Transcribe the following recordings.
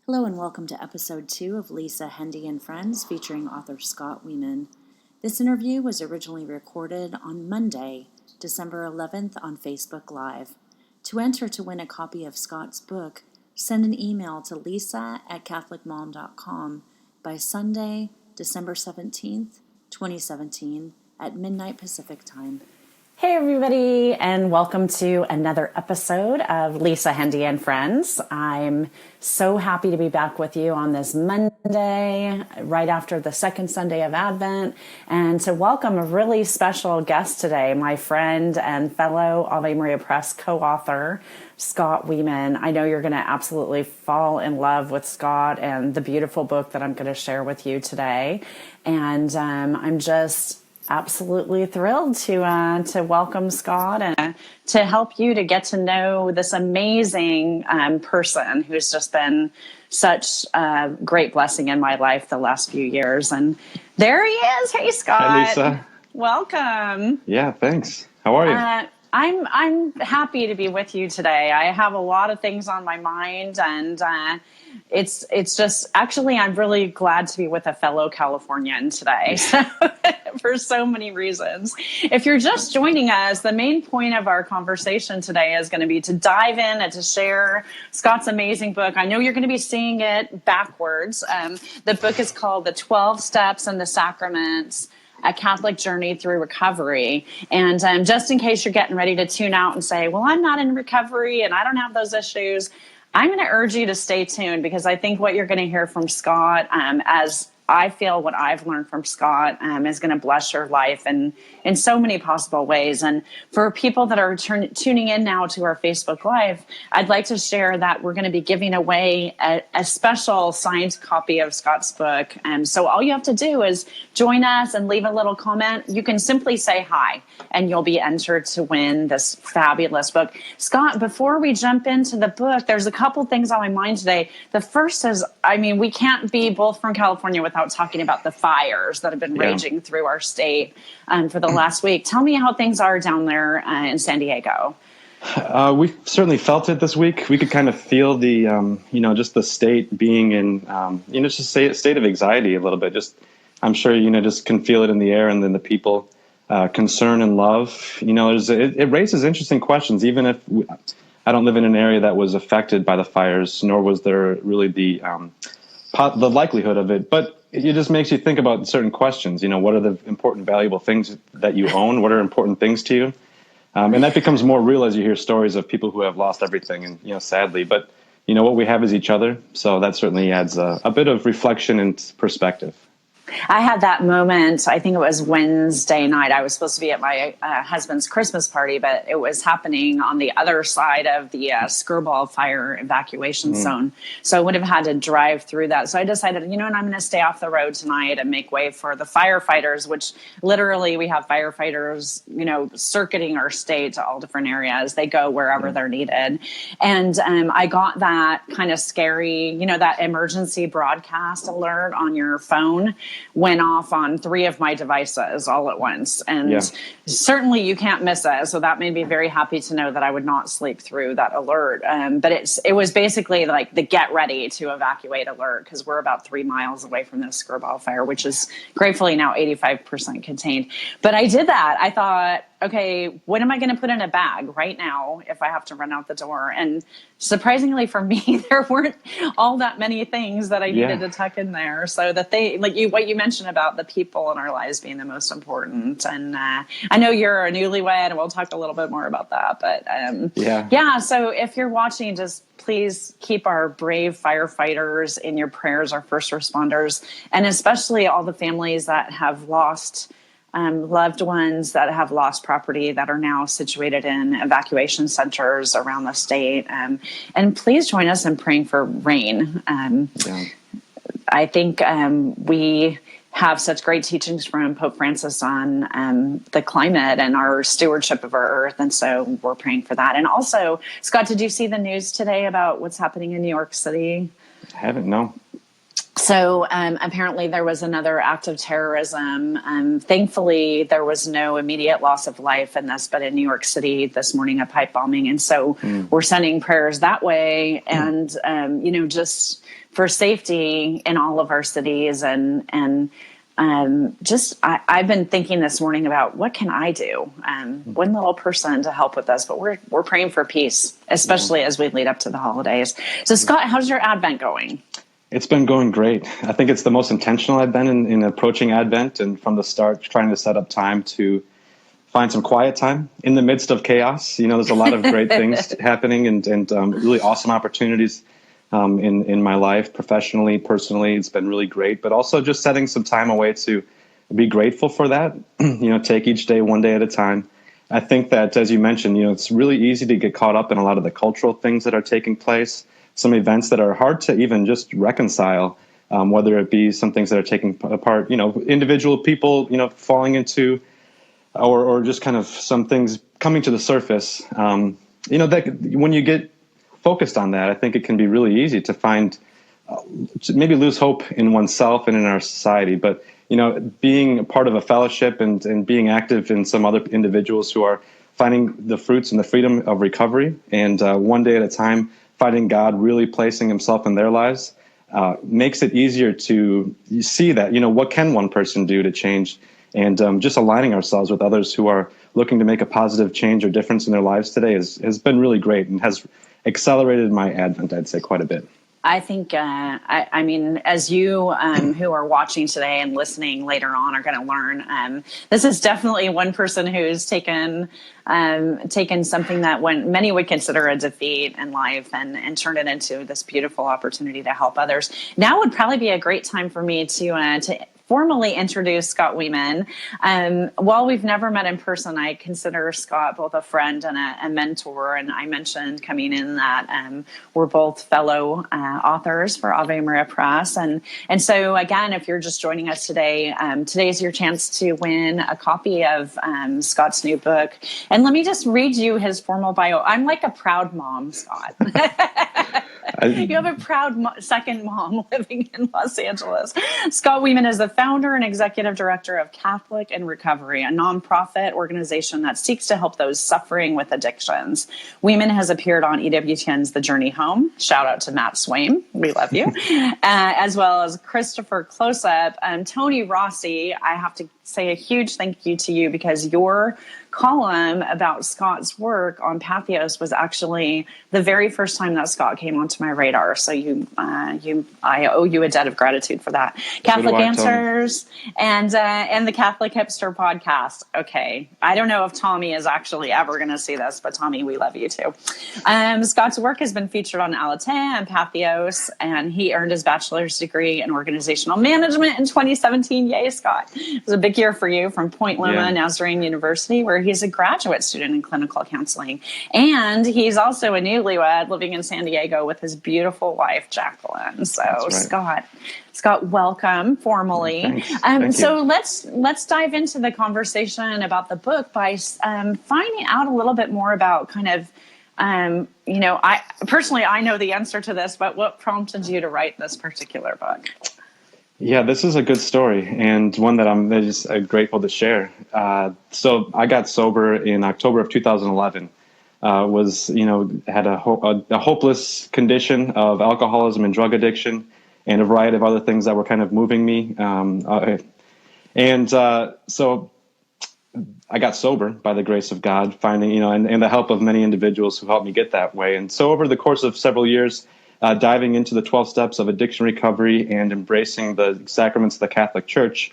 Hello and welcome to episode 2 of Lisa, Hendey and Friends featuring author Scott Weeman. This interview was originally recorded on Monday, December 11th on Facebook Live. To enter to win a copy of Scott's book, send an email to lisa@catholicmom.com by Sunday, December 17th, 2017 at midnight Pacific time. Hey everybody, and welcome to another episode of Lisa, Hendey and Friends. I'm so happy to be back with you on this Monday, right after the second Sunday of Advent, and to welcome a really special guest today, my friend and fellow Ave Maria Press co-author, Scott Weeman. I know you're going to absolutely fall in love with Scott and the beautiful book that I'm going to share with you today, and I'm just absolutely thrilled to welcome Scott and to help you to get to know this amazing person who's just been such a great blessing in my life the last few years. And there he is. Hey, Scott. Hi, Lisa. Welcome. Yeah, thanks. How are you? I'm happy to be with you today. I have a lot of things on my mind, and it's just actually I'm really glad to be with a fellow Californian today. So, for so many reasons. If you're just joining us, the main point of our conversation today is going to be to dive in and to share Scott's amazing book. I know you're going to be seeing it backwards. The book is called The 12 Steps and the Sacraments: A Catholic Journey Through Recovery. And just in case you're getting ready to tune out and say, well, I'm not in recovery and I don't have those issues, I'm going to urge you to stay tuned, because I think what you're going to hear from Scott, as I feel what I've learned from Scott, is going to bless your life in so many possible ways. And for people that are tuning in now to our Facebook Live, I'd like to share that we're going to be giving away a special signed copy of Scott's book. So all you have to do is join us and leave a little comment. You can simply say hi, and you'll be entered to win this fabulous book. Scott, before we jump into the book, there's a couple things on my mind today. The first is, we can't be both from California without talking about the fires that have been raging through our state for the last week. Tell me how things are down there in San Diego. We've certainly felt it this week. We could kind of feel the, just the state being in, just a state of anxiety a little bit. Just, I'm sure, just can feel it in the air, and then the people, concern and love. It raises interesting questions. Even if I don't live in an area that was affected by the fires, nor was there really the likelihood of it, but it just makes you think about certain questions. What are the important, valuable things that you own? What are important things to you? And that becomes more real as you hear stories of people who have lost everything, and, sadly. But, what we have is each other. So that certainly adds a bit of reflection and perspective. I had that moment, I think it was Wednesday night. I was supposed to be at my husband's Christmas party, but it was happening on the other side of the Skirball fire evacuation zone. So I would have had to drive through that. So I decided, I'm going to stay off the road tonight and make way for the firefighters, which literally we have firefighters, circuiting our state to all different areas. They go wherever they're needed. And I got that kind of scary, that emergency broadcast alert on your phone went off on 3 of my devices all at once. And certainly you can't miss it. So that made me very happy to know that I would not sleep through that alert. But it was basically like the get ready to evacuate alert, because we're about 3 miles away from this Skirball fire, which is gratefully now 85% contained. But I did that. I thought, okay, what am I going to put in a bag right now if I have to run out the door? And surprisingly for me, there weren't all that many things that I needed to tuck in there. So that what you mentioned about the people in our lives being the most important. And I know you're a newlywed, and we'll talk a little bit more about that. But so if you're watching, just please keep our brave firefighters in your prayers, our first responders, and especially all the families that have lost loved ones, that have lost property, that are now situated in evacuation centers around the state. And please join us in praying for rain. I think we have such great teachings from Pope Francis on the climate and our stewardship of our earth. And so we're praying for that. And also, Scott, did you see the news today about what's happening in New York City? I haven't, no. So apparently there was another act of terrorism. Thankfully, there was no immediate loss of life in this, but in New York City this morning, a pipe bombing. And so we're sending prayers that way and, just for safety in all of our cities. I've been thinking this morning about what can I do? One little person to help with this, but we're praying for peace, especially as we lead up to the holidays. So Scott, how's your Advent going? It's been going great. I think it's the most intentional I've been in approaching Advent, and from the start, trying to set up time to find some quiet time in the midst of chaos. There's a lot of great things happening and really awesome opportunities in my life, professionally, personally. It's been really great, but also just setting some time away to be grateful for that. Take each day one day at a time. I think that, as you mentioned, it's really easy to get caught up in a lot of the cultural things that are taking place, some events that are hard to even just reconcile, whether it be some things that are taking apart, individual people, falling into, or just kind of some things coming to the surface. That when you get focused on that, I think it can be really easy to find, to maybe lose hope in oneself and in our society. But, being a part of a fellowship and being active in some other individuals who are finding the fruits and the freedom of recovery and one day at a time, finding God really placing himself in their lives, makes it easier to see that, what can one person do to change, and just aligning ourselves with others who are looking to make a positive change or difference in their lives today has been really great and has accelerated my Advent, I'd say, quite a bit. I think, I mean, as you who are watching today and listening later on are going to learn, this is definitely one person who's taken something that many would consider a defeat in life and turned it into this beautiful opportunity to help others. Now would probably be a great time for me to formally introduce Scott Weeman. While we've never met in person, I consider Scott both a friend and a mentor. And I mentioned coming in that we're both fellow authors for Ave Maria Press. And so, again, if you're just joining us today, today's your chance to win a copy of Scott's new book. And let me just read you his formal bio. I'm like a proud mom, Scott. You have a proud second mom living in Los Angeles. Scott Weeman is the founder and executive director of Catholic in Recovery, a nonprofit organization that seeks to help those suffering with addictions. Weeman has appeared on EWTN's The Journey Home. Shout out to Matt Swaim. We love you. As well as Christopher Closeup and Tony Rossi. I have to say a huge thank you to you because your column about Scott's work on Pathos was actually the very first time that Scott came onto my radar. So I owe you a debt of gratitude for that. Catholic Answers and the Catholic Hipster podcast. Okay, I don't know if Tommy is actually ever going to see this, but Tommy, we love you too. Scott's work has been featured on Alate and Pathos, and he earned his bachelor's degree in organizational management in 2017. Yay, Scott! It was a big year for you from Point Loma Nazarene University, where he's a graduate student in clinical counseling. And he's also a newlywed living in San Diego with his beautiful wife, Jacqueline. So right. Scott, welcome formally. Thank so you. let's dive into the conversation about the book by finding out a little bit more about kind of, I personally know the answer to this, but what prompted you to write this particular book? Yeah, this is a good story and one that I'm just grateful to share. So I got sober in October of 2011. Had a hopeless condition of alcoholism and drug addiction and a variety of other things that were kind of moving me. So I got sober by the grace of God, finding, and the help of many individuals who helped me get that way. And so over the course of several years, diving into the 12 steps of addiction recovery and embracing the sacraments of the Catholic Church,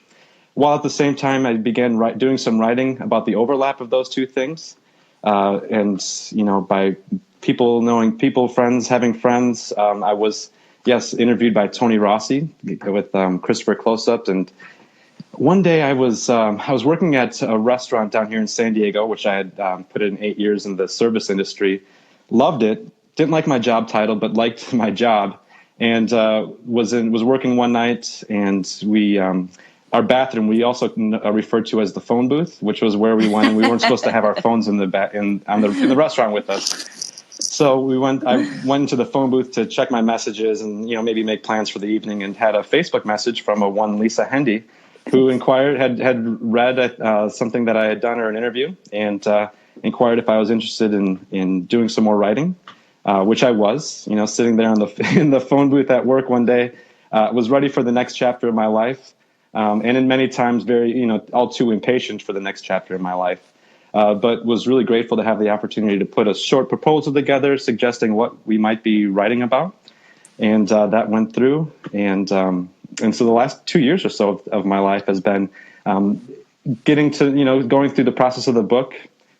while at the same time I began doing some writing about the overlap of those two things. By people knowing people, friends having friends, I was, interviewed by Tony Rossi with Christopher Closeup. And one day I was working at a restaurant down here in San Diego, which I had put in 8 years in the service industry, loved it. Didn't like my job title, but liked my job, and was working one night, and we our bathroom we also referred to as the phone booth, which was where we went, and we weren't supposed to have our phones in the restaurant with us. So I went into the phone booth to check my messages and, maybe make plans for the evening, and had a Facebook message from a one Lisa Hendey, who had read something that I had done, or an interview, and inquired if I was interested in doing some more writing, which I was. Sitting there in the phone booth at work one day, was ready for the next chapter of my life, and in many times very, all too impatient for the next chapter of my life. But was really grateful to have the opportunity to put a short proposal together suggesting what we might be writing about. And that went through. And so the last 2 years or so of my life has been getting to, going through the process of the book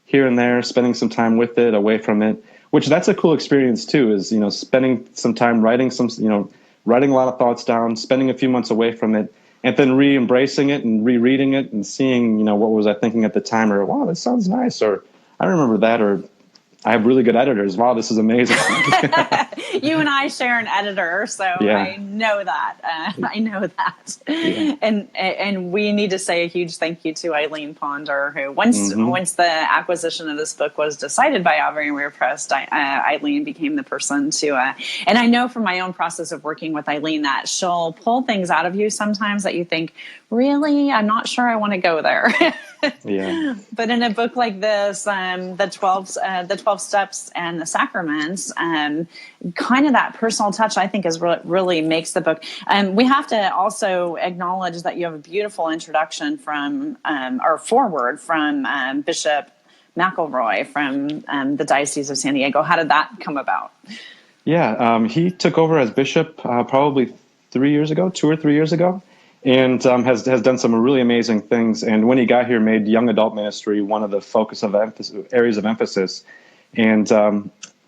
here and there, spending some time with it, away from it, which that's a cool experience too, is, spending some time writing writing a lot of thoughts down, spending a few months away from it, and then re-embracing it and rereading it and seeing, what was I thinking at the time, or, wow, this sounds nice, or I remember that, or I have really good editors. Wow, this is amazing. You and I share an editor, so yeah. I know that. I know that. Yeah. And we need to say a huge thank you to Eileen Ponder, who once the acquisition of this book was decided by Avery and Weir Press, Eileen became the person to. And I know from my own process of working with Eileen that she'll pull things out of you sometimes that you think, really, I'm not sure I want to go there. Yeah. But in a book like this, the 12 steps and the sacraments, kind of that personal touch, I think, is what really makes the book. We have to also acknowledge that you have a beautiful introduction from, or forward from Bishop McElroy from the Diocese of San Diego. How did that come about? Yeah, he took over as bishop probably 2 or 3 years ago. And has done some really amazing things. And when he got here, made young adult ministry one of the areas of emphasis. And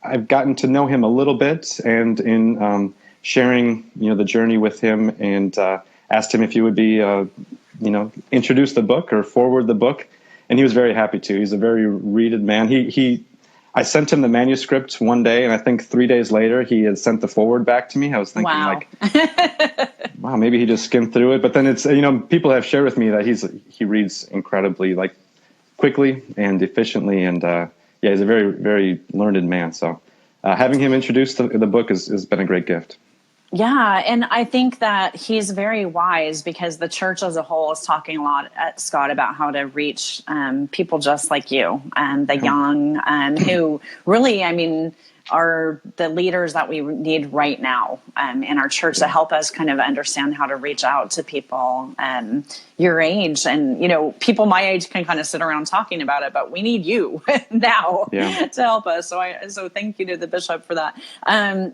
I've gotten to know him a little bit, and in sharing, the journey with him, and asked him if he would be, introduce the book or forward the book, and he was very happy to. He's a very readed man. I sent him the manuscript one day, and I think 3 days later he had sent the forward back to me. I was thinking, wow. Wow, maybe he just skimmed through it. But then it's, people have shared with me that he reads incredibly, quickly and efficiently, and he's a very, very learned man. So having him introduce the book has been a great gift. Yeah, and I think that he's very wise, because the church as a whole is talking a lot, Scott, about how to reach people just like you, the young, who really, are the leaders that we need right now in our church to help us kind of understand how to reach out to people your age. And, people my age can kind of sit around talking about it, but we need you now to help us. So thank you to the bishop for that.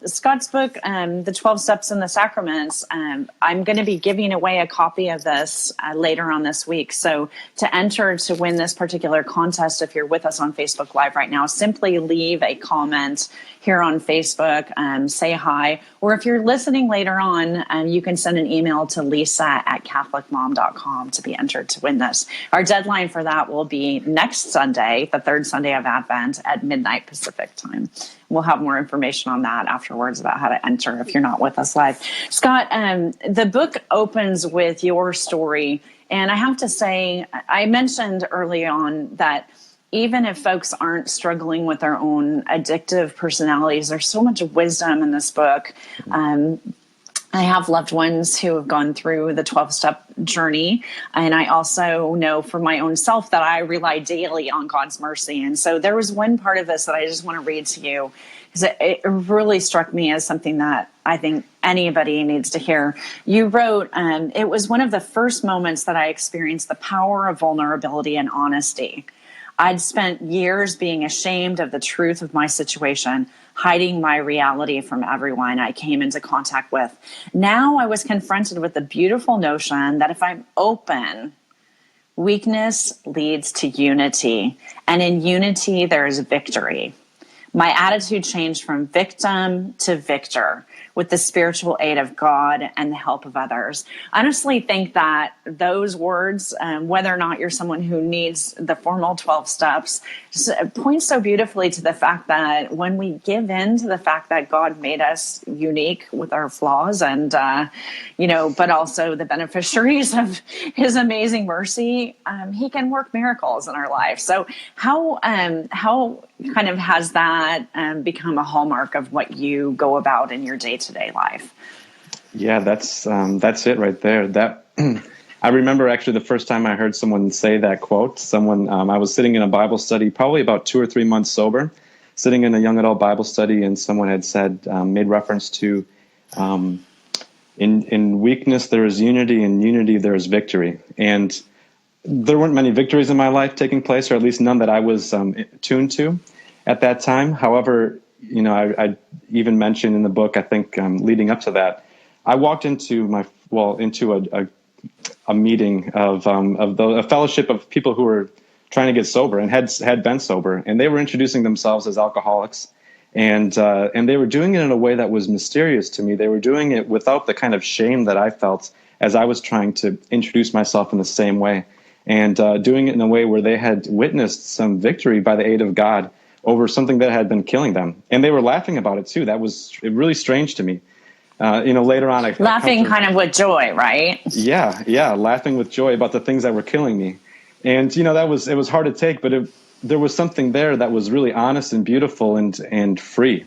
Scott's book, The 12 Steps in the Sacraments, I'm going to be giving away a copy of this later on this week. So to enter to win this particular contest, if you're with us on Facebook Live right now, simply leave a comment here on Facebook, say hi, or if you're listening later on, you can send an email to lisa@catholicmom.com to be entered to win this. Our deadline for that will be next Sunday, the third Sunday of Advent at midnight Pacific time. We'll have more information on that afterwards about how to enter if you're not with us live. Scott, the book opens with your story, and I have to say, I mentioned early on that even if folks aren't struggling with their own addictive personalities, there's so much wisdom in this book. I have loved ones who have gone through the 12-step journey. And I also know for my own self that I rely daily on God's mercy. And so there was one part of this that I just want to read to you, because it really struck me as something that I think anybody needs to hear. You wrote, it was one of the first moments that I experienced the power of vulnerability and honesty. I'd spent years being ashamed of the truth of my situation, hiding my reality from everyone I came into contact with. Now I was confronted with the beautiful notion that if I'm open, weakness leads to unity, and in unity there is victory. My attitude changed from victim to victor, with the spiritual aid of God and the help of others. I honestly think that those words, whether or not you're someone who needs the formal 12 steps, points so beautifully to the fact that when we give in to the fact that God made us unique with our flaws and, but also the beneficiaries of his amazing mercy, he can work miracles in our life. So how kind of has that become a hallmark of what you go about in your day-to-day life? Yeah, that's it right there. That I remember actually the first time I heard someone say that quote. I was sitting in a Bible study, probably about 2 or 3 months sober, sitting in a young adult Bible study, and someone had said, made reference to, in weakness there is unity, in unity there is victory. And there weren't many victories in my life taking place, or at least none that I was tuned to at that time. However, I even mentioned in the book, I think leading up to that, I walked into a meeting of a fellowship of people who were trying to get sober and had been sober, and they were introducing themselves as alcoholics, and they were doing it in a way that was mysterious to me. They were doing it without the kind of shame that I felt as I was trying to introduce myself in the same way, and doing it in a way where they had witnessed some victory by the aid of God over something that had been killing them, and they were laughing about it too. That was really strange to me. Later on, laughing kind of with joy, right? Yeah, laughing with joy about the things that were killing me, and it was hard to take, but there was something there that was really honest and beautiful and free,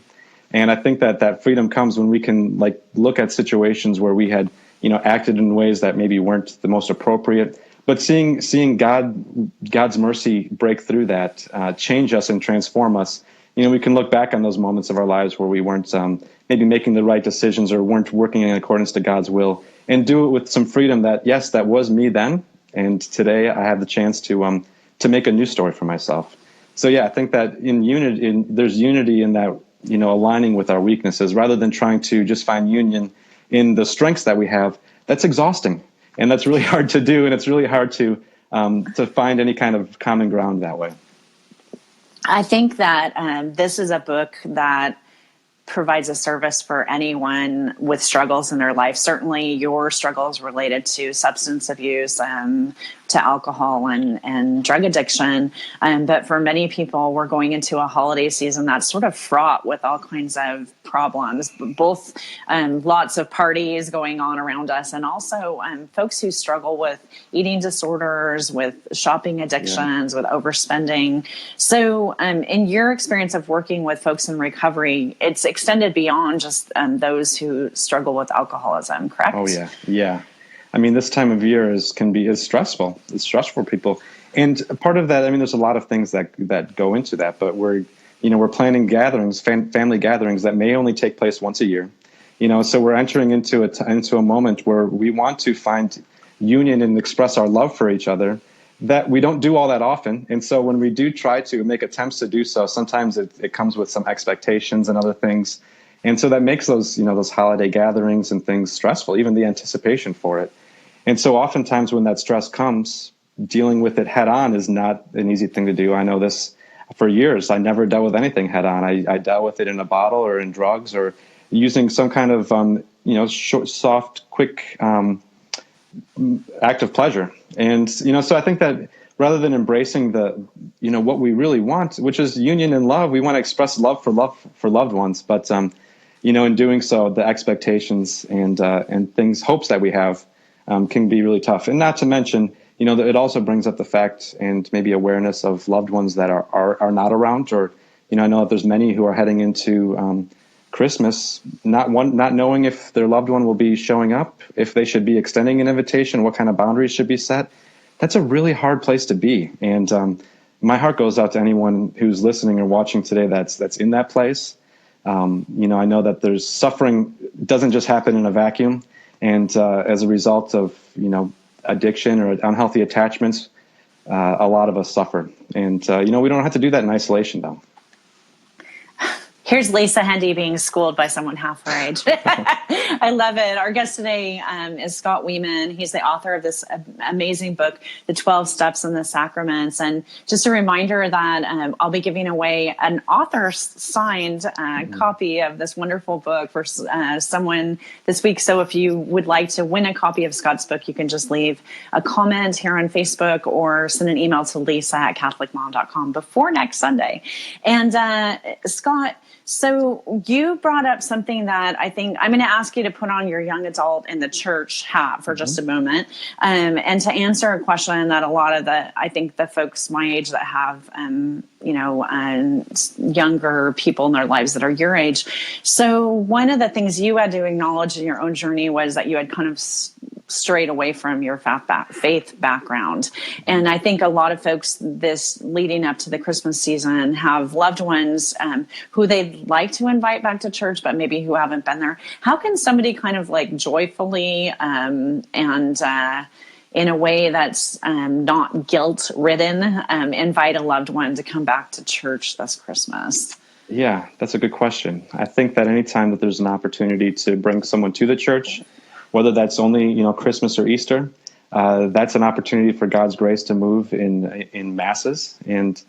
and I think that freedom comes when we can look at situations where we had acted in ways that maybe weren't the most appropriate, but seeing God's mercy break through that, change us and transform us. We can look back on those moments of our lives where we weren't maybe making the right decisions or weren't working in accordance to God's will, and do it with some freedom that, yes, that was me then, and today I have the chance to make a new story for myself. So yeah, I think that there's unity in that, aligning with our weaknesses rather than trying to just find union in the strengths that we have. That's exhausting, and that's really hard to do, and it's really hard to find any kind of common ground that way. I think that this is a book that provides a service for anyone with struggles in their life. Certainly your struggles related to substance abuse, to alcohol and drug addiction. But for many people, we're going into a holiday season that's sort of fraught with all kinds of problems, both lots of parties going on around us, and also folks who struggle with eating disorders, with shopping addictions, with overspending. So in your experience of working with folks in recovery, it's extended beyond just those who struggle with alcoholism, correct? Oh, yeah. I mean, this time of year is stressful. It's stressful for people. And part of that, I mean, there's a lot of things that go into that, but we're planning gatherings, family gatherings that may only take place once a year. So we're entering into a moment where we want to find union and express our love for each other that we don't do all that often. And so when we do try to make attempts to do so, sometimes it comes with some expectations and other things. And so that makes those holiday gatherings and things stressful, even the anticipation for it. And so oftentimes when that stress comes, dealing with it head on is not an easy thing to do. I know this for years. I never dealt with anything head on. I dealt with it in a bottle or in drugs or using some kind of, short, soft, quick act of pleasure. And, so I think that rather than embracing what we really want, which is union and love, we want to express love for loved ones. But, in doing so, the expectations and things, hopes that we have can be really tough. And not to mention, it also brings up the fact and maybe awareness of loved ones that are not around, or, I know that there's many who are heading into Christmas, not knowing if their loved one will be showing up, if they should be extending an invitation, what kind of boundaries should be set. That's a really hard place to be. And my heart goes out to anyone who's listening or watching today that's in that place. I know that there's suffering doesn't just happen in a vacuum. And as a result of, addiction or unhealthy attachments, a lot of us suffer. And, we don't have to do that in isolation, though. Here's Lisa Hendey being schooled by someone half her age. I love it. Our guest today is Scott Weeman. He's the author of this amazing book, The 12 Steps in the Sacraments. And just a reminder that I'll be giving away an author-signed copy of this wonderful book for someone this week. So if you would like to win a copy of Scott's book, you can just leave a comment here on Facebook or send an email to lisa@catholicmom.com before next Sunday. And Scott, so you brought up something that I think I'm going to ask you to put on your young adult in the church hat for just a moment, and to answer a question that a lot of I think the folks my age that have, younger people in their lives that are your age. So one of the things you had to acknowledge in your own journey was that you had kind of strayed away from your faith background. And I think a lot of folks this leading up to the Christmas season have loved ones who they'd like to invite back to church, but maybe who haven't been there. How can somebody kind of like joyfully and in a way that's not guilt-ridden invite a loved one to come back to church this Christmas? Yeah, that's a good question. I think that anytime that there's an opportunity to bring someone to the church, whether that's only, Christmas or Easter, that's an opportunity for God's grace to move in masses. And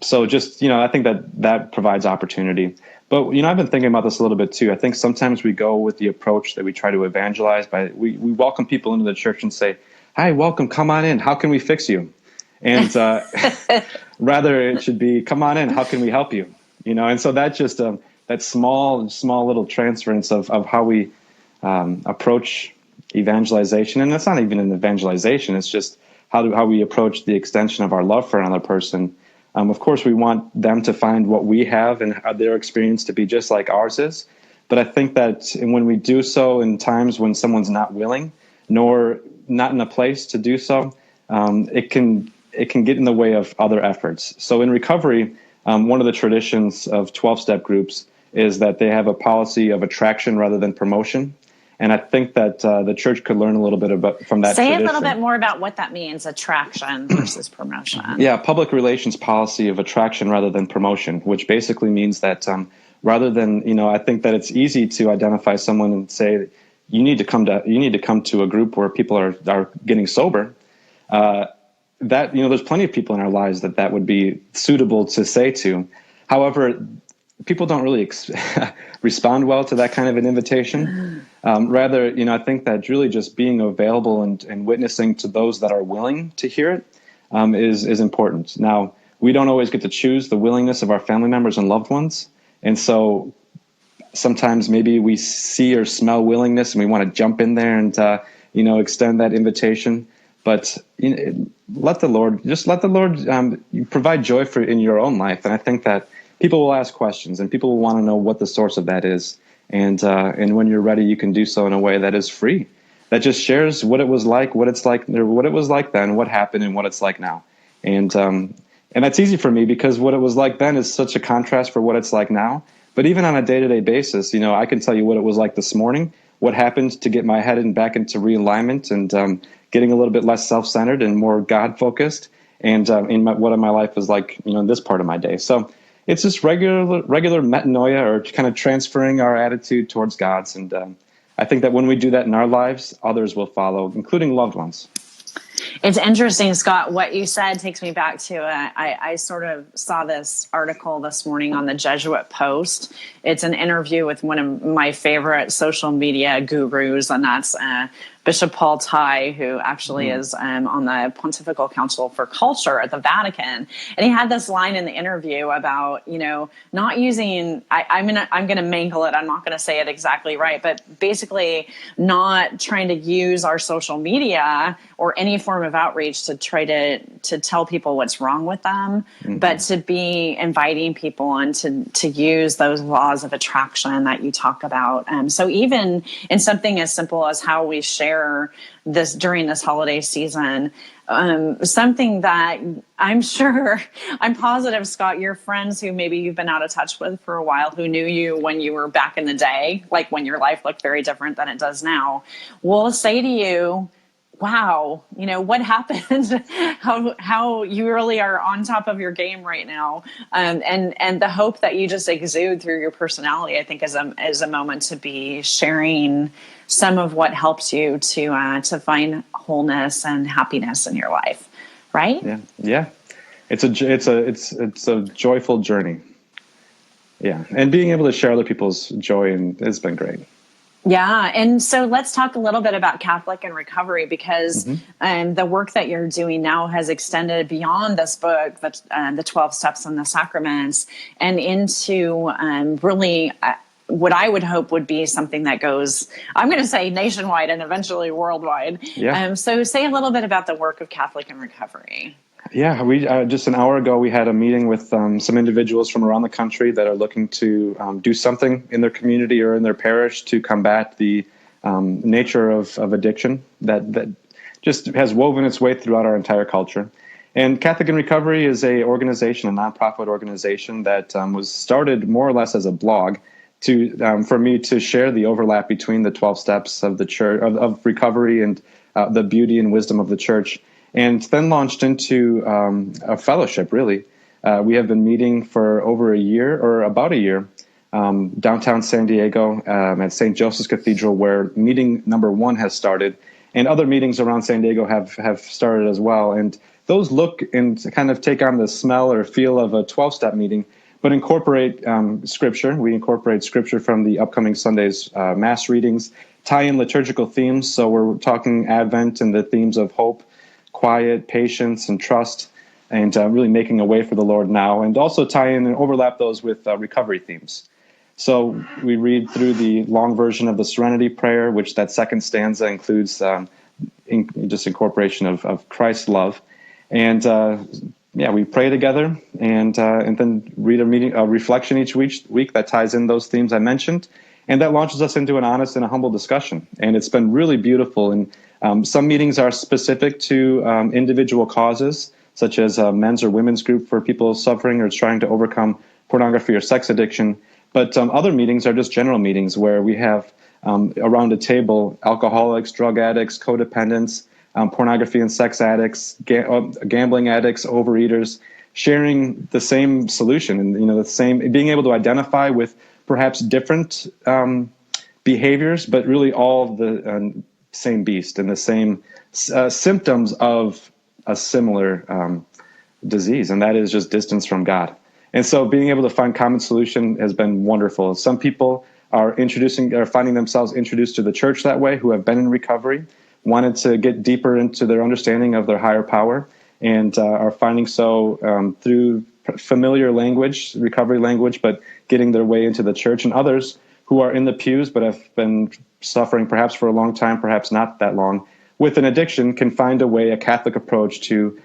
so just, I think that provides opportunity. But, I've been thinking about this a little bit too. I think sometimes we go with the approach that we try to evangelize we welcome people into the church and say, "Hi, welcome, come on in. How can we fix you?" And rather it should be, "Come on in. How can we help you?" And so that just, that small little transference of how we approach evangelization. And that's not even an evangelization. It's just how we approach the extension of our love for another person. Of course, we want them to find what we have and their experience to be just like ours is. But I think that when we do so in times when someone's not willing, nor not in a place to do so, it can get in the way of other efforts. So in recovery, one of the traditions of 12-step groups is that they have a policy of attraction rather than promotion. And I think that the church could learn a little bit from that tradition. Say a little bit more about what that means, attraction versus promotion. Yeah, public relations policy of attraction rather than promotion, which basically means that rather than, I think that it's easy to identify someone and say, you need to come to a group where people are getting sober. There's plenty of people in our lives that would be suitable to say to. However, people don't really respond well to that kind of an invitation. Rather, I think that really just being available and witnessing to those that are willing to hear it is important. Now, we don't always get to choose the willingness of our family members and loved ones. And so sometimes maybe we see or smell willingness and we want to jump in there and, extend that invitation. But let the Lord provide joy in your own life. And I think that people will ask questions and people will want to know what the source of that is. And when you're ready, you can do so in a way that is free, that just shares what it was like, what it's like, or what it was like then, what happened, and what it's like now. And that's easy for me because what it was like then is such a contrast for what it's like now. But even on a day-to-day basis, I can tell you what it was like this morning, what happened to get my head back into realignment and getting a little bit less self-centered and more God-focused, and what my life is like, in this part of my day. So it's just regular metanoia, or kind of transferring our attitude towards God's. And I think that when we do that in our lives, others will follow, including loved ones. It's interesting, Scott. What you said takes me back to I sort of saw this article this morning on the Jesuit Post. It's an interview with one of my favorite social media gurus, and that's Bishop Paul Ty, who actually is on the Pontifical Council for Culture at the Vatican. And he had this line in the interview about, not using, I'm going to mangle it. I'm not going to say it exactly right, but basically not trying to use our social media or any form of outreach to try to tell people what's wrong with them, but to be inviting people and to use those laws of attraction that you talk about. So even in something as simple as how we share this during this holiday season, something that I'm positive, Scott, your friends who maybe you've been out of touch with for a while, who knew you when you were back in the day, like when your life looked very different than it does now, will say to you, wow, what happened? how you really are on top of your game right now. And the hope that you just exude through your personality, I think is a moment to be sharing some of what helps you to find wholeness and happiness in your life. Right? Yeah. Yeah. It's a joyful journey. Yeah. And being able to share other people's joy has been great. Yeah. And so let's talk a little bit about Catholic and recovery, because the work that you're doing now has extended beyond this book, the 12 Steps and the Sacraments, and into really what I would hope would be something that goes, I'm going to say nationwide and eventually worldwide. Yeah. So say a little bit about the work of Catholic and recovery. Yeah, we just an hour ago we had a meeting with some individuals from around the country that are looking to do something in their community or in their parish to combat the nature of addiction that just has woven its way throughout our entire culture. And Catholic in Recovery is a nonprofit organization that was started more or less as a blog for me to share the overlap between the 12 steps of the church of recovery and the beauty and wisdom of the church. And then launched into a fellowship, really. We have been meeting for over a year, or about a year, downtown San Diego at St. Joseph's Cathedral, where meeting number 1 has started. And other meetings around San Diego have started as well. And those look and kind of take on the smell or feel of a 12-step meeting, but incorporate Scripture. We incorporate Scripture from the upcoming Sunday's Mass readings, tie in liturgical themes. So we're talking Advent and the themes of hope, quiet, patience, and trust, and really making a way for the Lord now, and also tie in and overlap those with recovery themes. So we read through the long version of the Serenity Prayer, which that second stanza includes just incorporation of Christ's love. And we pray together, and then read a reflection each week that ties in those themes I mentioned. And that launches us into an honest and a humble discussion. And it's been really beautiful. And some meetings are specific to individual causes, such as a men's or women's group for people suffering or trying to overcome pornography or sex addiction. But other meetings are just general meetings where we have around a table alcoholics, drug addicts, codependents, pornography and sex addicts, gambling addicts, overeaters, sharing the same solution and the same, being able to identify with perhaps different behaviors, but really all the same beast and the same symptoms of a similar disease, and that is just distance from God. And so being able to find common solution has been wonderful. Some people are finding themselves introduced to the church that way, who have been in recovery, wanted to get deeper into their understanding of their higher power, and are finding so through familiar language, recovery language, but getting their way into the church. And others who are in the pews but have been suffering perhaps for a long time, perhaps not that long, with an addiction, can find a Catholic approach to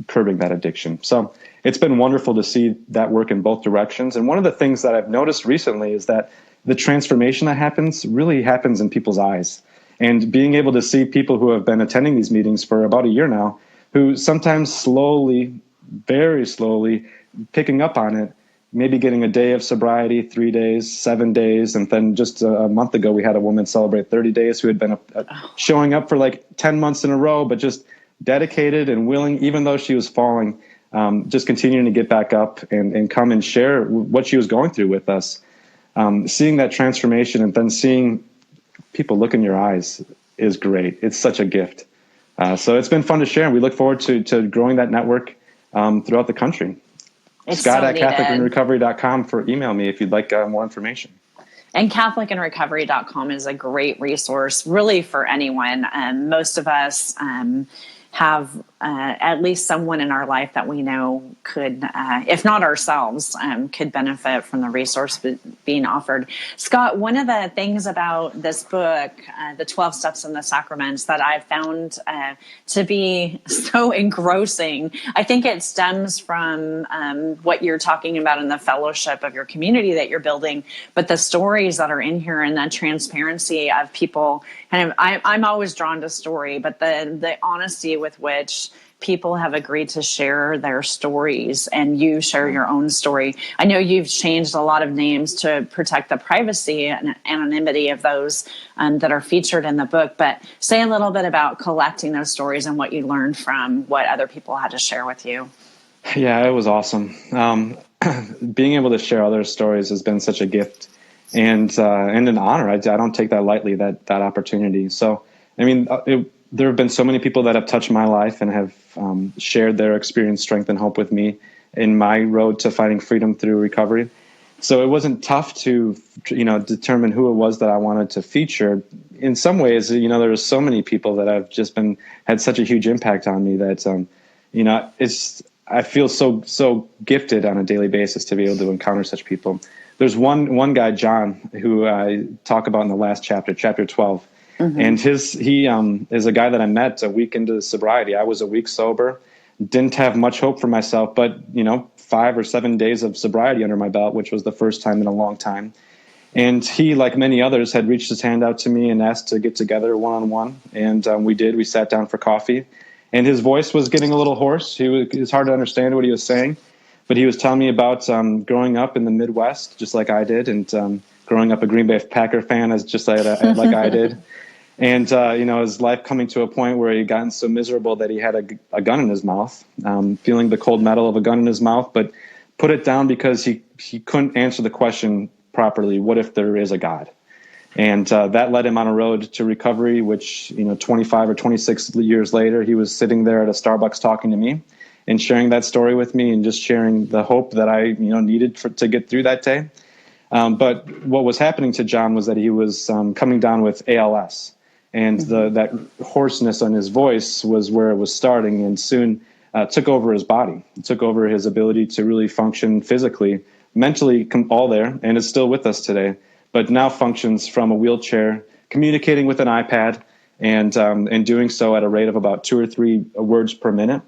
curbing that addiction. So it's been wonderful to see that work in both directions. And one of the things that I've noticed recently is that the transformation that happens really happens in people's eyes. And being able to see people who have been attending these meetings for about a year now, who sometimes slowly, very slowly, picking up on it, maybe getting a day of sobriety, 3 days, 7 days. And then just a month ago, we had a woman celebrate 30 days who had been showing up for like 10 months in a row, but just dedicated and willing, even though she was falling, just continuing to get back up and come and share what she was going through with us. Seeing that transformation and then seeing people look in your eyes is great. It's such a gift. So it's been fun to share, and we look forward to growing that network throughout the country. It's Scott so at CatholicInRecovery.com for email me if you'd like more information. And CatholicInRecovery.com is a great resource, really, for anyone. Most of us have at least someone in our life that we know could, if not ourselves, could benefit from the resource being offered. Scott, one of the things about this book, The 12 Steps and the Sacraments, that I've found to be so engrossing, I think it stems from what you're talking about in the fellowship of your community that you're building, but the stories that are in here and the transparency of people. I'm always drawn to story, but the honesty with which people have agreed to share their stories, and you share your own story. I know you've changed a lot of names to protect the privacy and anonymity of those that are featured in the book, but say a little bit about collecting those stories and what you learned from what other people had to share with you. Yeah, it was awesome. Being able to share other stories has been such a gift and an honor. I don't take that lightly, that opportunity. So, I mean, there have been so many people that have touched my life and have shared their experience, strength, and hope with me in my road to finding freedom through recovery. So it wasn't tough to, determine who it was that I wanted to feature. In some ways, there were so many people that have just had such a huge impact on me that, I feel so gifted on a daily basis to be able to encounter such people. There's one guy, John, who I talk about in the last chapter 12. And he is a guy that I met a week into sobriety. I was a week sober, didn't have much hope for myself, but 5 or 7 days of sobriety under my belt, which was the first time in a long time. And he, like many others, had reached his hand out to me and asked to get together one-on-one. And we did. We sat down for coffee. And his voice was getting a little hoarse. It was hard to understand what he was saying. But he was telling me about growing up in the Midwest, just like I did, and growing up a Green Bay Packer fan, just like I did. And, his life coming to a point where he had gotten so miserable that he had a gun in his mouth, feeling the cold metal of a gun in his mouth, but put it down because he couldn't answer the question properly, what if there is a God? And that led him on a road to recovery, which, 25 or 26 years later, he was sitting there at a Starbucks talking to me and sharing that story with me and just sharing the hope that I, needed to get through that day. But what was happening to John was that he was coming down with ALS. And that hoarseness on his voice was where it was starting, and soon took over his body. It took over his ability to really function physically, mentally, all there, and is still with us today. But now functions from a wheelchair, communicating with an iPad, and doing so at a rate of about 2 or 3 words per minute.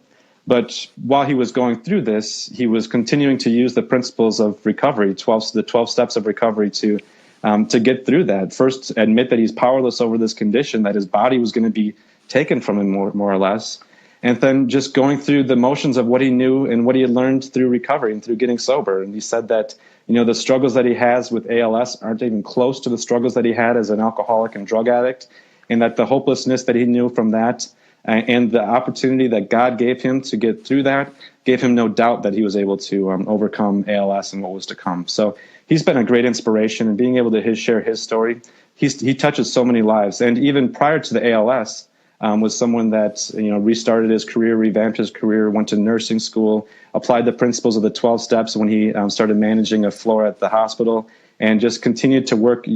But while he was going through this, he was continuing to use the principles of recovery, the 12 steps of recovery to get through that. First, admit that he's powerless over this condition, that his body was going to be taken from him more or less. And then just going through the motions of what he knew and what he had learned through recovery and through getting sober. And he said that, the struggles that he has with ALS aren't even close to the struggles that he had as an alcoholic and drug addict, and that the hopelessness that he knew from that and the opportunity that God gave him to get through that gave him no doubt that he was able to overcome ALS and what was to come. So he's been a great inspiration, and being able to share his story, he touches so many lives. And even prior to the ALS, was someone that restarted his career, revamped his career, went to nursing school, applied the principles of the 12 steps when he started managing a floor at the hospital, and just continued to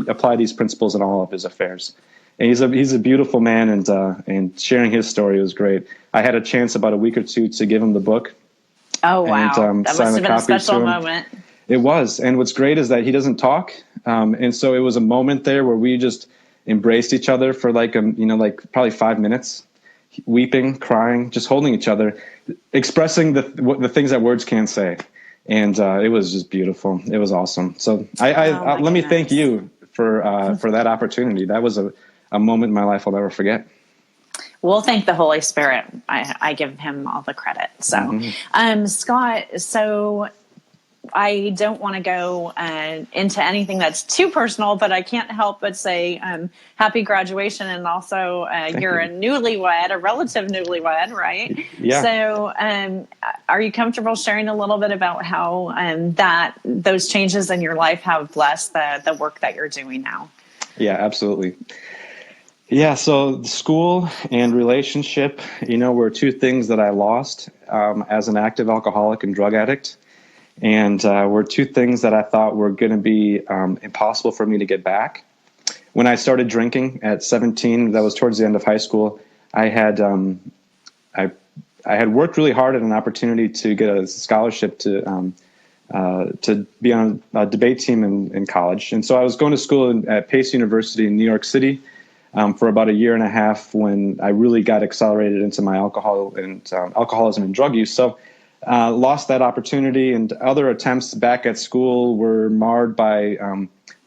apply these principles in all of his affairs. And he's a beautiful man, and sharing his story was great. I had a chance about a week or two to give him the book. Oh, wow. That must have been a special moment. It was. And what's great is that he doesn't talk. And so it was a moment there where we just embraced each other for probably 5 minutes, weeping, crying, just holding each other, expressing the things that words can't say. And it was just beautiful. It was awesome. So let me thank you for that opportunity. That was a moment in my life I'll never forget. We'll thank the Holy Spirit. I give him all the credit. So, Scott, so I don't want to go into anything that's too personal, but I can't help but say happy graduation. And also you're a newlywed, a relative newlywed, right? Yeah. So are you comfortable sharing a little bit about how those changes in your life have blessed the work that you're doing now? Yeah, absolutely. Yeah, so school and relationship, were two things that I lost as an active alcoholic and drug addict. And were two things that I thought were going to be impossible for me to get back. When I started drinking at 17, that was towards the end of high school, I had worked really hard at an opportunity to get a scholarship to be on a debate team in college. And so I was going to school at Pace University in New York City for about a year and a half when I really got accelerated into my alcoholism and drug use. So lost that opportunity, and other attempts back at school were marred by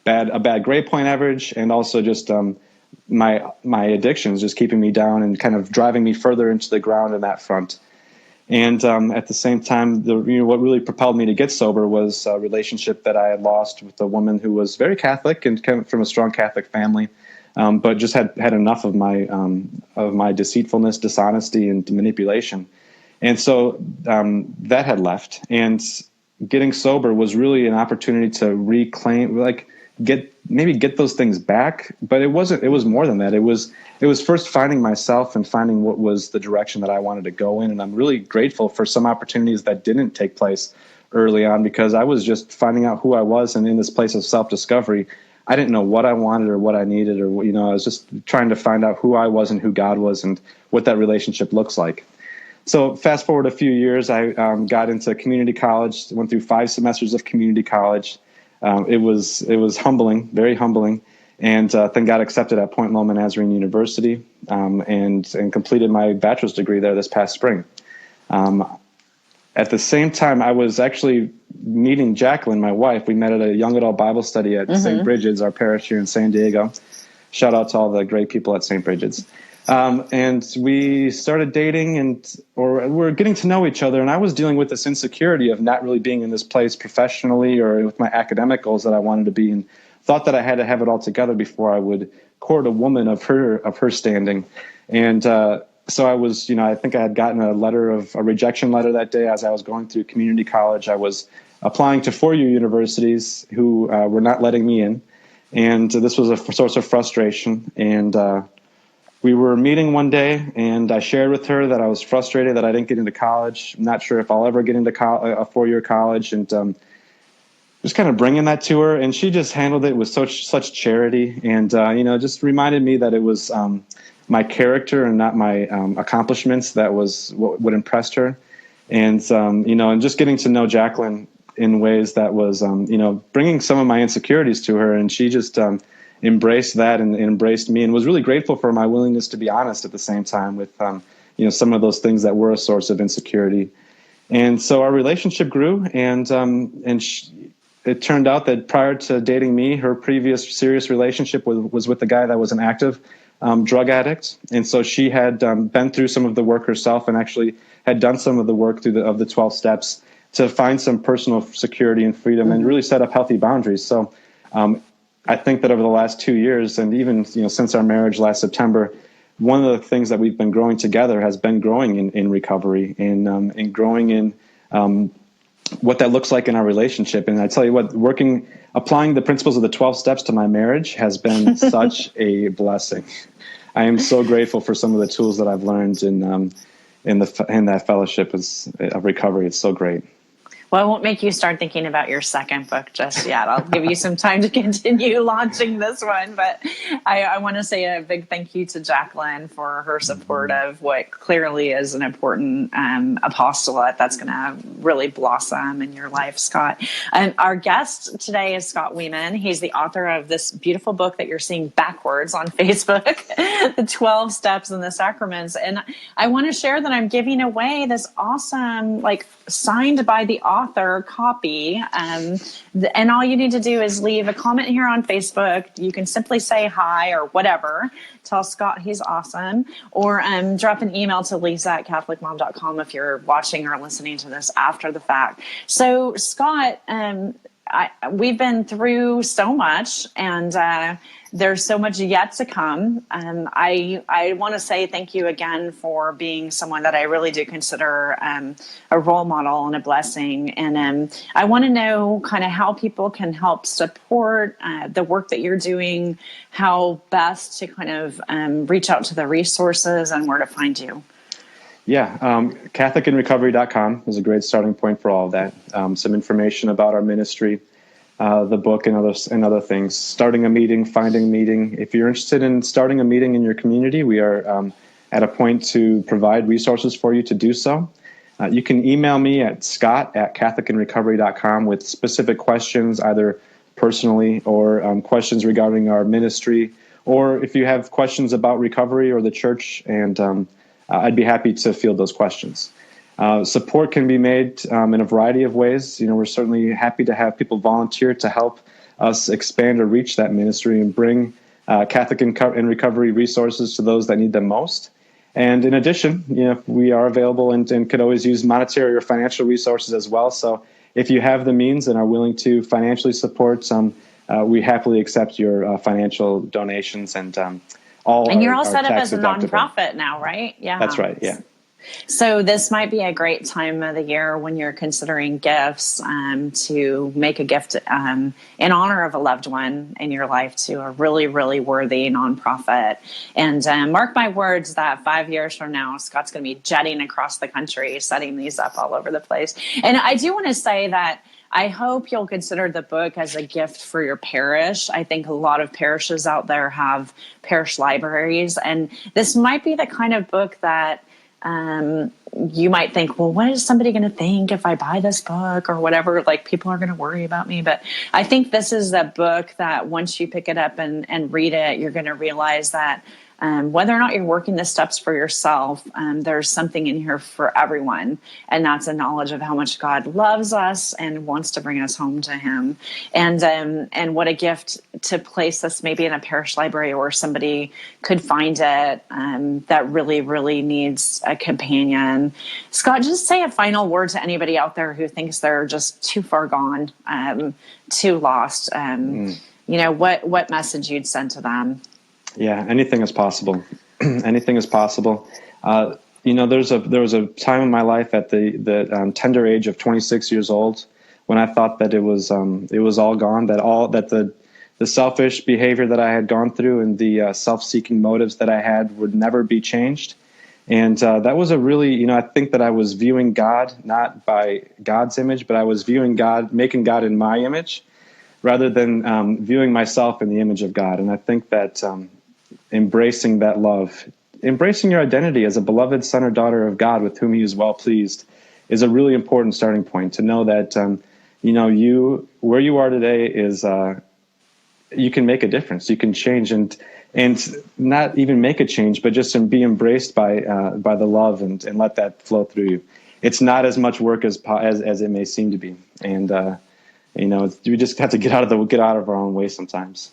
a bad grade point average, and also just my addictions just keeping me down and kind of driving me further into the ground in that front. And at the same time, what really propelled me to get sober was a relationship that I had lost with a woman who was very Catholic and came from a strong Catholic family, but just had enough of my deceitfulness, dishonesty, and manipulation. And so that had left. And getting sober was really an opportunity to reclaim, get those things back. But it was more than that. It was first finding myself and finding what was the direction that I wanted to go in. And I'm really grateful for some opportunities that didn't take place early on, because I was just finding out who I was. And in this place of self-discovery, I didn't know what I wanted or what I needed, or, I was just trying to find out who I was and who God was and what that relationship looks like. So fast forward a few years, I got into community college, went through 5 semesters of community college. It was humbling, very humbling, and then got accepted at Point Loma Nazarene University and completed my bachelor's degree there this past spring. At the same time, I was actually meeting Jacqueline, my wife. We met at a young adult Bible study at St. Bridget's, our parish here in San Diego. Shout out to all the great people at St. Bridget's. And we started dating we're getting to know each other. And I was dealing with this insecurity of not really being in this place professionally or with my academic goals that I wanted to be, and thought that I had to have it all together before I would court a woman of her standing. And, so I was, I think I had gotten a rejection letter that day as I was going through community college. I was applying to 4-year universities who were not letting me in. And this was a source of frustration. And, we were meeting one day, and I shared with her that I was frustrated that I didn't get into college. I'm not sure if I'll ever get into a 4-year college, and just kind of bringing that to her. And she just handled it with such charity, and just reminded me that it was my character and not my accomplishments that was what impressed her. And and just getting to know Jacqueline in ways that was bringing some of my insecurities to her, and she just embraced that and embraced me, and was really grateful for my willingness to be honest at the same time with some of those things that were a source of insecurity. And so our relationship grew, and it turned out that prior to dating me, her previous serious relationship was with a guy that was an active drug addict. And so she had been through some of the work herself, and actually had done some of the work of the 12 steps to find some personal security and freedom, and really set up healthy boundaries. So I think that over the last 2 years, and even since our marriage last September, one of the things that we've been growing together has been growing in recovery, and growing in what that looks like in our relationship. And I tell you what, applying the principles of the 12 steps to my marriage has been such a blessing. I am so grateful for some of the tools that I've learned in that fellowship of recovery. It's so great. Well, I won't make you start thinking about your second book just yet. I'll give you some time to continue launching this one. But I want to say a big thank you to Jacqueline for her support of what clearly is an important apostolate that's going to really blossom in your life, Scott. Our guest today is Scott Weeman. He's the author of this beautiful book that you're seeing backwards on Facebook, The 12 Steps in the Sacraments. And I want to share that I'm giving away this awesome, signed by the author copy. And all you need to do is leave a comment here on Facebook. You can simply say hi or whatever. Tell Scott he's awesome. Or drop an email to lisa@catholicmom.com if you're watching or listening to this after the fact. So, Scott, we've been through so much, and there's so much yet to come. I want to say thank you again for being someone that I really do consider a role model and a blessing. And I want to know kind of how people can help support the work that you're doing, how best to kind of reach out to the resources and where to find you. Yeah, CatholicInRecovery.com is a great starting point for all of that. Some information about our ministry, the book, and other things. Starting a meeting, finding a meeting. If you're interested in starting a meeting in your community, we are at a point to provide resources for you to do so. You can email me at scott@CatholicInRecovery.com with specific questions, either personally or questions regarding our ministry, or if you have questions about recovery or the church, and I'd be happy to field those questions. Support can be made in a variety of ways. We're certainly happy to have people volunteer to help us expand or reach that ministry and bring Catholic in Recovery resources to those that need them most. And in addition, we are available and could always use monetary or financial resources as well. So if you have the means and are willing to financially support some, we happily accept your financial donations, and And you're all set up tax as a deductible. nonprofit now, right? Yeah. That's right. Yeah. So this might be a great time of the year when you're considering gifts to make a gift in honor of a loved one in your life to a really, really worthy nonprofit. And mark my words that 5 years from now, Scott's going to be jetting across the country, setting these up all over the place. And I do want to say that I hope you'll consider the book as a gift for your parish. I think a lot of parishes out there have parish libraries, and this might be the kind of book that you might think, well, what is somebody going to think if I buy this book or whatever? Like, people are going to worry about me. But I think this is a book that once you pick it up and read it, you're going to realize that whether or not you're working the steps for yourself, there's something in here for everyone. And that's a knowledge of how much God loves us and wants to bring us home to him. And what a gift to place this maybe in a parish library where somebody could find it that really, really needs a companion. Scott, just say a final word to anybody out there who thinks they're just too far gone, too lost. What message you'd send to them? Yeah, anything is possible. Anything is possible. There was a time in my life at the tender age of 26 years old when I thought that it was all gone, that the selfish behavior that I had gone through and the self-seeking motives that I had would never be changed. And that was a really, I think that I was viewing God not by God's image, but I was viewing God, making God in my image, rather than viewing myself in the image of God. And I think that embracing that love, embracing your identity as a beloved son or daughter of God with whom he is well pleased, is a really important starting point. To know that you where you are today is you can make a difference. You can change and not even make a change, but just be embraced by the love and let that flow through you. It's not as much work as it may seem to be, and we just have to get out of our own way sometimes.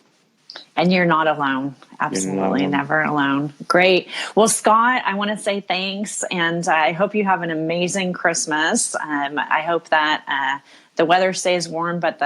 And you're not alone. Absolutely never alone. Great. Well, Scott, I want to say thanks, and I hope you have an amazing Christmas. I hope that the weather stays warm, but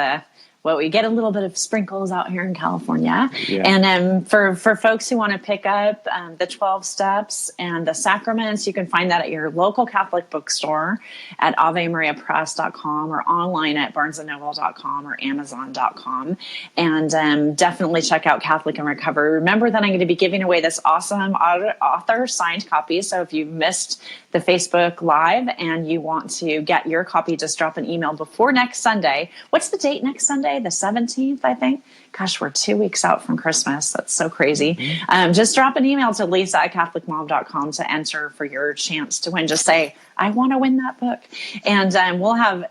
we get a little bit of sprinkles out here in California. Yeah. And for folks who want to pick up the 12 steps and the sacraments, you can find that at your local Catholic bookstore at AveMariaPress.com or online at BarnesandNoble.com or Amazon.com. And definitely check out Catholic in Recovery. Remember that I'm going to be giving away this awesome author signed copy. So if you missed the Facebook Live and you want to get your copy, just drop an email before next Sunday. What's the date next Sunday? The 17th, I think. Gosh, we're 2 weeks out from Christmas. That's so crazy. Mm-hmm. Just drop an email to lisa@catholicmom.com to enter for your chance to win. Just say, I want to win that book. And we'll have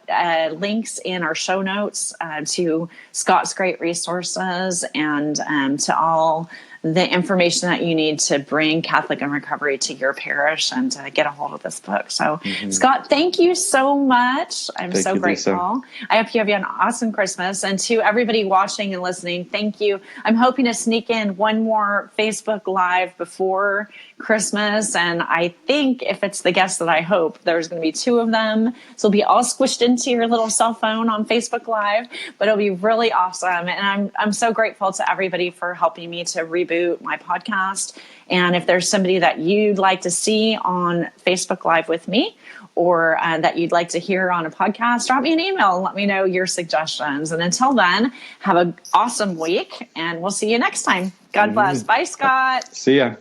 links in our show notes to Scott's great resources and to all the information that you need to bring Catholic in Recovery to your parish and to get a hold of this book. So, Scott, thank you so much. I'm so grateful. Lisa. I hope you have an awesome Christmas. And to everybody watching and listening, thank you. I'm hoping to sneak in one more Facebook Live before Christmas. And I think if it's the guest that I hope, there's going to be 2 of them. So it'll be all squished into your little cell phone on Facebook Live, but it'll be really awesome. And I'm so grateful to everybody for helping me to reboot my podcast. And if there's somebody that you'd like to see on Facebook Live with me, or that you'd like to hear on a podcast, drop me an email and let me know your suggestions. And until then, have an awesome week, and we'll see you next time. God bless. Bye, Scott. See ya.